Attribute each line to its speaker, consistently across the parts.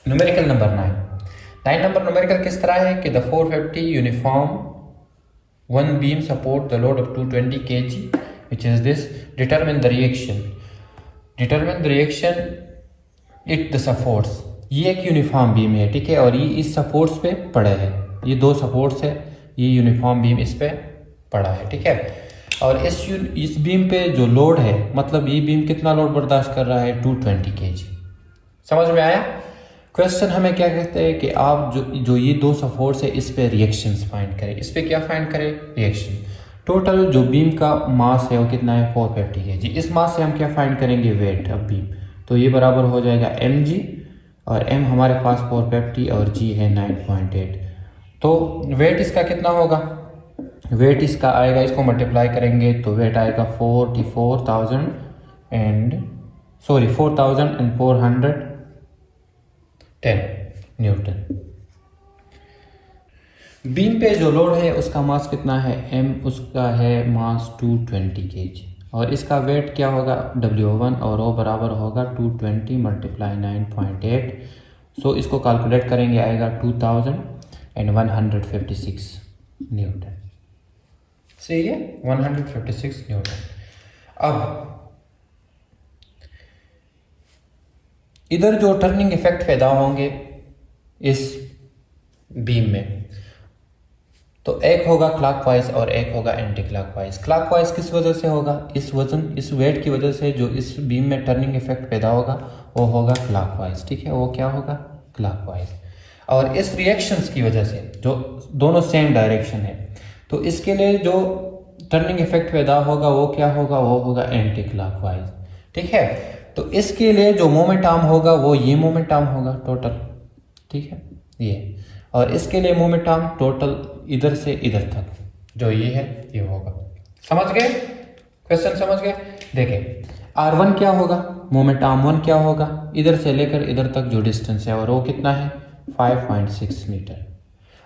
Speaker 1: Numerical number 9 number numerical किस तरह है कि the 450 uniform one beam support the load up to 20 kg which is this determine the reaction it the supports। ये एक uniform beam है, ठीक है, और ये इस सपोर्ट्स पे पड़ा है, ये दो सपोर्ट्स है, ये यूनिफॉर्म बीम इस पे पड़ा है, ठीक है। और इस बीम पे जो लोड है, मतलब ये बीम कितना लोड बर्दाश्त कर रहा है, 220 kg। समझ में आया? क्वेश्चन हमें क्या कहते हैं कि आप जो ये दो सपोर्ट्स है इस पे रिएक्शंस फाइंड करें। इस पे क्या फाइंड करें? रिएक्शन। टोटल जो बीम का मास है वो कितना है, 450 kg। इस मास से हम क्या फाइंड करेंगे, वेट ऑफ बीम। तो ये बराबर हो जाएगा mg, और m हमारे पास 450 और g है 9.8। तो वेट इसका कितना होगा, वेट इसका आएगा, इसको मल्टीप्लाई करेंगे तो वेट आएगा 4410 न्यूटन। बीम पे जो लोड है उसका मास कितना है, m, उसका है मास 220 kg, और इसका वेट क्या होगा, W1, और वो बराबर होगा 220 मल्टीप्लाई 9.8। सो इसको कैलकुलेट करेंगे, आएगा 2156 न्यूटन। सही है, 156 न्यूटन। अब इधर जो टर्निंग इफेक्ट पैदा होंगे इस बीम में, तो एक होगा क्लॉकवाइज और एक होगा एंटी क्लॉकवाइज। क्लॉकवाइज किस वजह से होगा, इस वेट की वजह से जो इस बीम में टर्निंग इफेक्ट पैदा होगा वो होगा क्लॉकवाइज, ठीक है, वो क्या होगा, क्लॉकवाइज। और इस रिएक्शंस की वजह से जो दोनों सेम डायरेक्शन है, तो इसके लिए जो टर्निंग इफेक्ट पैदा होगा वो क्या होगा, वो होगा एंटी क्लॉकवाइज, ठीक है। तो इसके लिए जो मोमेंट आर्म होगा वो ये मोमेंट आर्म होगा टोटल, ठीक है, ये, और इसके लिए मोमेंट आर्म टोटल इधर से इधर तक जो ये है ये होगा। समझ गए क्वेश्चन, समझ गए? देखें, R1 क्या होगा, मोमेंट आर्म 1 क्या होगा, इधर से लेकर इधर तक जो डिस्टेंस है, और वो कितना है, 5.6 मीटर।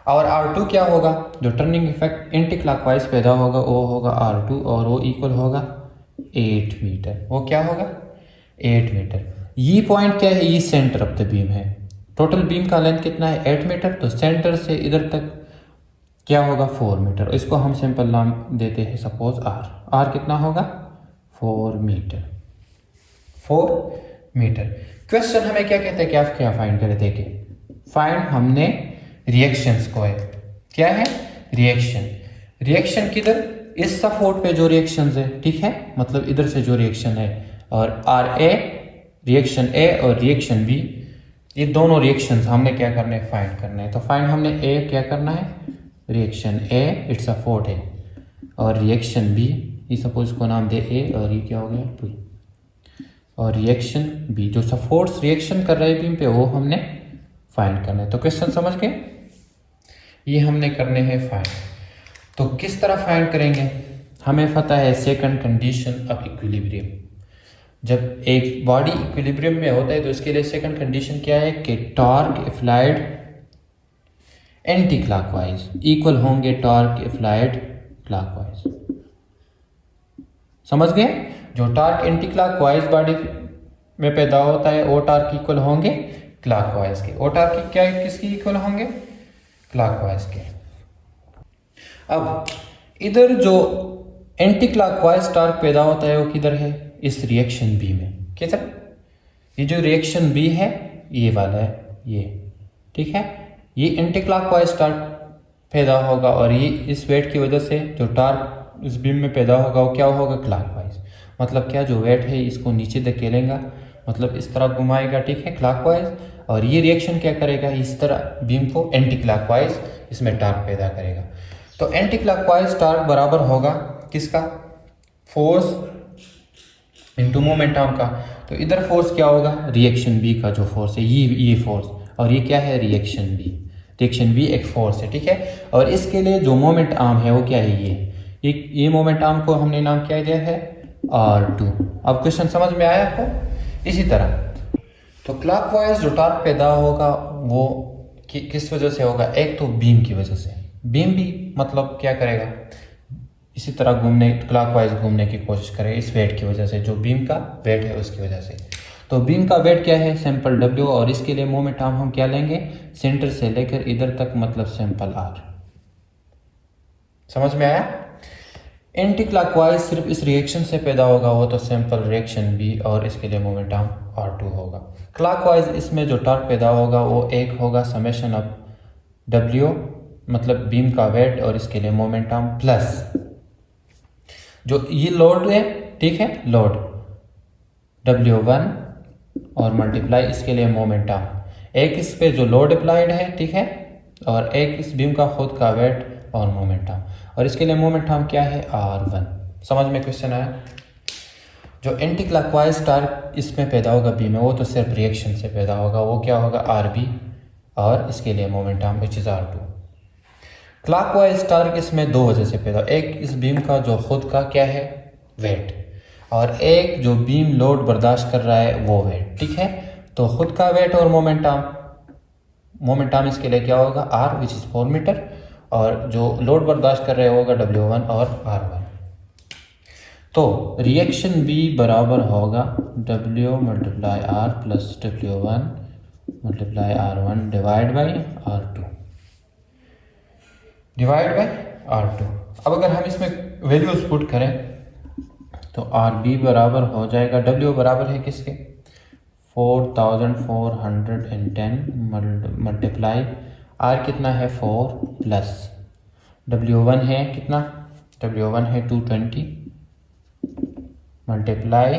Speaker 1: और R2 क्या होगा, जो टर्निंग इफेक्ट एंटी क्लॉकवाइज पैदा होगा वो होगा R2, और वो इक्वल होगा 8 मीटर। वो क्या होगा, 8 मीटर। ये पॉइंट क्या है, ये सेंटर ऑफ द बीम है। टोटल बीम का लेंथ कितना है, 8 मीटर, तो सेंटर से इधर तक क्या होगा, 4 मीटर। इसको हम सिंपल नाम देते हैं सपोज R कितना होगा, 4 मीटर। 4 मीटर। क्वेश्चन हमें क्या कहते हैं कि आप क्या फाइंड करें, देखिए, फाइंड हमने रिएक्शंस को है, क्या है, रिएक्शन किधर, इस सपोर्ट पे जो रिएक्शंस है, ठीक है, मतलब इधर से जो रिएक्शन है, और RA रिएक्शन A और रिएक्शन B, ये दोनों रिएक्शंस हमने क्या करने हैं, फाइंड करने हैं। तो फाइंड हमने A क्या करना है, रिएक्शन A इट्स सपोर्ट है, और रिएक्शन B, ये सपोज को नाम दे A, और ये क्या हो गया, B, और रिएक्शन B जो सपोर्ट्स रिएक्शन कर रहे हैं बीम पे वो हमने फाइंड करना है। तो क्वेश्चन समझ गए, ये हमने करने हैं फाइंड। तो किस तरह फाइंड करेंगे, हमें पता है सेकंड कंडीशन ऑफ इक्विलिब्रियम। जब एक बॉडी इक्विलिब्रियम में होता है तो इसके लिए सेकंड कंडीशन क्या है कि torque applied anti clockwise equal होंगे टॉर्क अप्लाइड क्लॉकवाइज। समझ गए? जो टॉर्क एंटी क्लॉकवाइज बॉडी में पैदा होता है वो टॉर्क इक्वल होंगे क्लॉकवाइज के। वो टॉर्क क्या किसकी इक्वल होंगे, क्लॉकवाइज के। अब इधर जो एंटी क्लॉकवाइज टॉर्क पैदा होता है वो किधर है, इस रिएक्शन बी में। किधर, ये जो रिएक्शन बी है ये वाला है, ये, ठीक है, ये एंटी क्लॉकवाइज टॉर्क पैदा होगा, और ये इस वेट की वजह से जो टॉर्क इस बीम में पैदा होगा वो क्या होगा, क्लॉकवाइज। मतलब क्या, जो वेट है इसको नीचे धकेलेगा, मतलब इस तरह घुमाएगा, ठीक है, क्लॉकवाइज, और ये रिएक्शन क्या करेगा, इस तरह बीम को एंटी क्लॉकवाइज इसमें टॉर्क पैदा करेगा। तो एंटी क्लॉकवाइज टॉर्क बराबर होगा किसका, फोर्स इनटू मोमेंट आर्म का। तो इधर फोर्स क्या होगा, रिएक्शन बी का जो फोर्स है, ये फोर्स, और ये क्या है, रिएक्शन बी एक फोर्स है, ठीक है। और इसके लिए जो मोमेंट आर्म है वो क्या है, ये मोमेंट आर्म को हमने नाम क्या दिया है, R2। अब क्वेश्चन समझ में आया आपको? इसी तरह तो क्लॉकवाइज जो टॉर्क पैदा होगा वो किस वजह से होगा, एक तो बीम की वजह से, बीम भी मतलब क्या करेगा, इसी तरह क्लॉकवाइज घूमने की कोशिश करे इस वेट की वजह से, जो बीम का वेट है उसकी वजह से। तो बीम का वेट क्या है, सैंपल W, और इसके लिए मोमेंट आर्म हम क्या लेंगे, सेंटर से लेकर इधर तक, मतलब सैंपल R। समझ में आया। एंटी क्लॉकवाइज सिर्फ इस रिएक्शन से पैदा होगा, वो तो सैंपल रिएक्शन B, और इसके लिए मोमेंट आर्म R2 होगा। क्लॉकवाइज इसमें जो टॉर्क पैदा होगा वो एक होगा समेशन ऑफ W, मतलब बीम का वेट, और इसके लिए मोमेंट आर्म, प्लस जो ये लोड है, ठीक है, लोड W1 और मल्टीप्लाई इसके लिए मोमेंट आर्म, एक इस पे जो लोड अप्लाइड है, ठीक है, और एक इस बीम का खुद का वेट और मोमेंट आर्म, और इसके लिए मोमेंट आर्म क्या है, R1। समझ में क्वेश्चन आया। जो एंटी क्लॉकवाइज टार्क इसमें पैदा होगा बी में, वो तो सिर्फ रिएक्शन से पैदा होगा, वो क्या होगा, RB, और इसके लिए moment arm which is R2। Clockwise torque इसमें दो वजह से पैदा, एक इस बीम का जो खुद का क्या है, वेट, और एक जो बीम लोड बर्दाश्त कर रहा है वो वेट, ठीक है। तो खुद का वेट और मोमेंट आर्म इसके लिए क्या होगा, R विच इज 4 मीटर, और जो लोड बर्दाश्त कर रहे होगा W1 और R1। तो रिएक्शन B बराबर होगा W multiply R plus W1 multiply R1 divide by R2 अब अगर हम इसमें वैल्यूज पुट करें तो RB बराबर हो जाएगा, W बराबर है किसके, 4410 मल्टीप्लाई R कितना है 4 प्लस W1 है कितना, W1 है 220 मल्टीप्लाई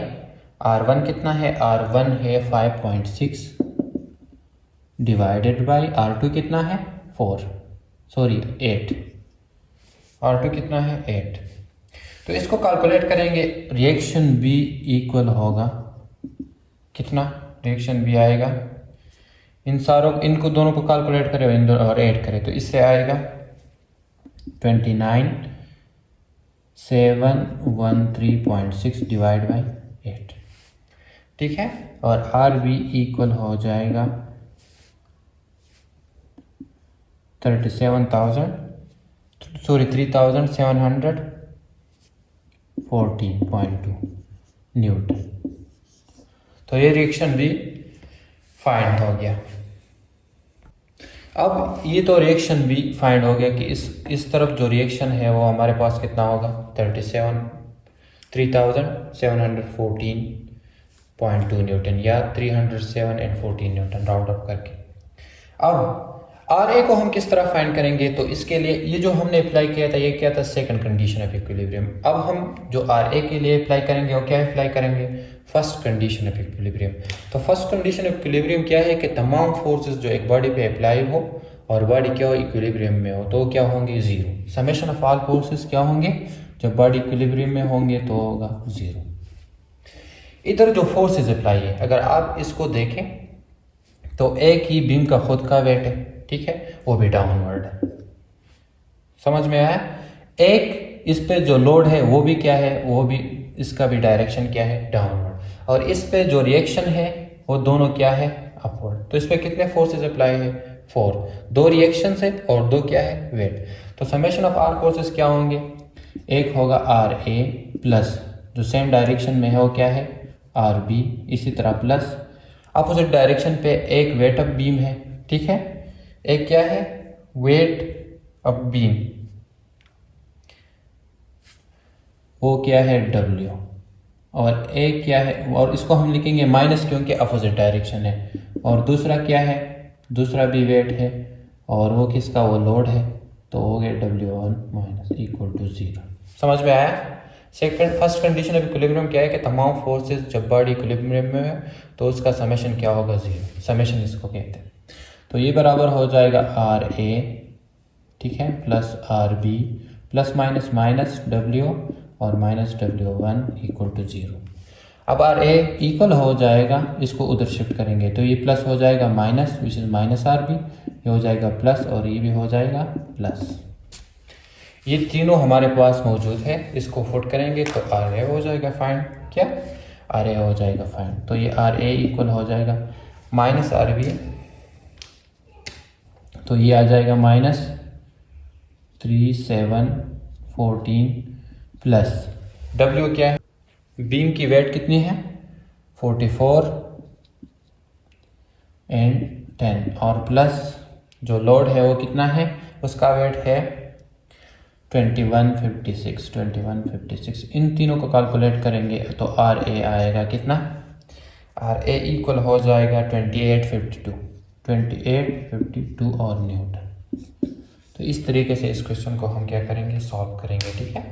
Speaker 1: R1 कितना है, R1 है 5.6 डिवाइडेड बाई R2 कितना है 8, R2 कितना है 8। तो इसको कैलकुलेट करेंगे, रिएक्शन B इक्वल होगा कितना, रिएक्शन B आएगा, इनको दोनों को कैलकुलेट करें और ऐड करें तो इससे आएगा 29713.6 डिवाइड बाई 8, ठीक है। और RB इक्वल हो जाएगा 3714.2 न्यूटन। तो ये रिएक्शन भी फाइंड हो गया। अब ये तो रिएक्शन भी फाइंड हो गया कि इस तरफ जो रिएक्शन है वो हमारे पास कितना होगा, 3714.2 न्यूटन या 307.14 न्यूटन राउंड अप करके। अब RA को हम किस तरह फाइंड करेंगे, तो इसके लिए ये जो हमने अप्लाई किया था ये क्या था, सेकंड कंडीशन ऑफ इक्विलिब्रियम। अब हम जो RA के लिए अप्लाई करेंगे वो क्या अप्लाई करेंगे, फर्स्ट कंडीशन ऑफ इक्विलिब्रियम। तो फर्स्ट कंडीशन ऑफ इक्विलिब्रियम क्या है कि तमाम फोर्सेस जो एक बॉडी पे अप्लाई हो और बॉडी क्या हो, इक्विलिब्रियम में हो, तो क्या होंगे, zero. Summation of all forces क्या होंगे, जब बॉडी इक्विलिब्रियम में होंगे तो होगा जीरो। इधर जो फोर्सेस अप्लाई है, अगर आप इसको देखें तो एक ही बीम का खुद का वेट है, ठीक है, वो भी डाउनवर्ड है। समझ में आया। एक इस पे जो लोड है वो भी क्या है, वो भी इसका भी डायरेक्शन क्या है, डाउनवर्ड, और इस पे जो रिएक्शन है वो दोनों क्या है, अपवर्ड। तो इस पे कितने फोर्सेस अप्लाई है, 4, 2 रिएक्शन है और 2 क्या है, वेट। तो समेशन ऑफ आर फोर्सेस क्या होंगे, एक होगा RA प्लस जो सेम डायरेक्शन में है वो क्या है, RB, इसी तरह प्लस अपोजिट डायरेक्शन पे एक वेट ऑफ बीम है, ठीक है, एक क्या है, वेट ऑफ बीम, वो क्या है, W, और एक क्या है, और इसको हम लिखेंगे माइनस क्योंकि अपोजिट डायरेक्शन है, और दूसरा क्या है, दूसरा भी वेट है और वो किसका, वो लोड है, तो हो गया W1 माइनस इक्वल टू 0। समझ में आया। फर्स्ट कंडीशन ऑफ इक्विलिब्रियम क्या है कि तमाम फोर्सेस जब बॉडी इक्विलिब्रियम में है तो उसका समेशन क्या होगा, 0। समेशन इसको कहते हैं। तो ये बराबर हो जाएगा RA, ठीक है, plus RB plus minus minus W और माइनस W1 इक्वल टू 0। अब RA इक्वल हो जाएगा, इसको उधर शिफ्ट करेंगे तो ये प्लस हो जाएगा minus which is minus RB, ये हो जाएगा प्लस और ये भी हो जाएगा प्लस। ये तीनों हमारे पास मौजूद है, इसको फुट करेंगे तो RA हो जाएगा फाइंड, क्या RA हो जाएगा फाइंड। तो ये RA इक्वल हो जाएगा माइनस RB, तो ये आ जाएगा माइनस 3714 प्लस W क्या है, बीम की वेट कितनी है 44 एंड 10 और प्लस जो लोड है वो कितना है, उसका वेट है 2156। इन तीनों को कैलकुलेट करेंगे तो आर ए आएगा कितना, आर ए इक्वल हो जाएगा 2852 और न्यूटन। तो इस तरीके से इस क्वेश्चन को हम क्या करेंगे, सॉल्व करेंगे। ठीक है,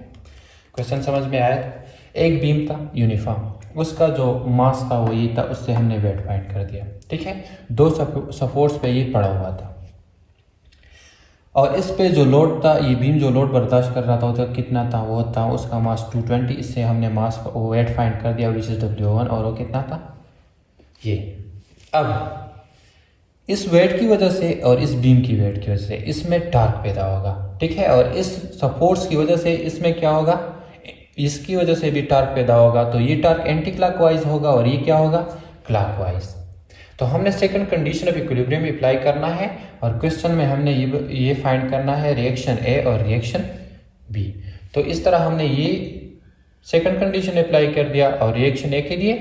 Speaker 1: क्वेश्चन समझ में आया। एक बीम था यूनिफॉर्म, उसका जो मास था वो ये था, उससे हमने वेट फाइंड कर दिया। ठीक है, दो सपोर्ट्स पे ये पड़ा हुआ था और इस पे जो लोड था, ये बीम जो लोड बर्दाश्त कर रहा था वो कितना था, वो था उसका मास 220। इससे हमने मास वेट फाइंड कर दिया विच इज W1 और वो कितना था ये। अब इस वेट की वजह से और इस बीम की वेट की वजह से इसमें टार्क पैदा होगा। ठीक है, और इस सपोर्ट्स की वजह से इसमें क्या होगा, इसकी वजह से भी टार्क पैदा होगा। तो ये टार्क एंटी क्लॉकवाइज होगा और ये क्या होगा, क्लॉकवाइज। तो हमने second condition of equilibrium apply करना है और क्वेश्चन में हमने ये फाइंड करना है रिएक्शन ए और रिएक्शन बी। तो इस तरह हमने ये सेकंड कंडीशन अप्लाई कर दिया और रिएक्शन ए के लिए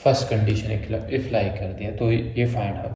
Speaker 1: फर्स्ट कंडीशन अप्लाई कर दिया। तो ये फाइंड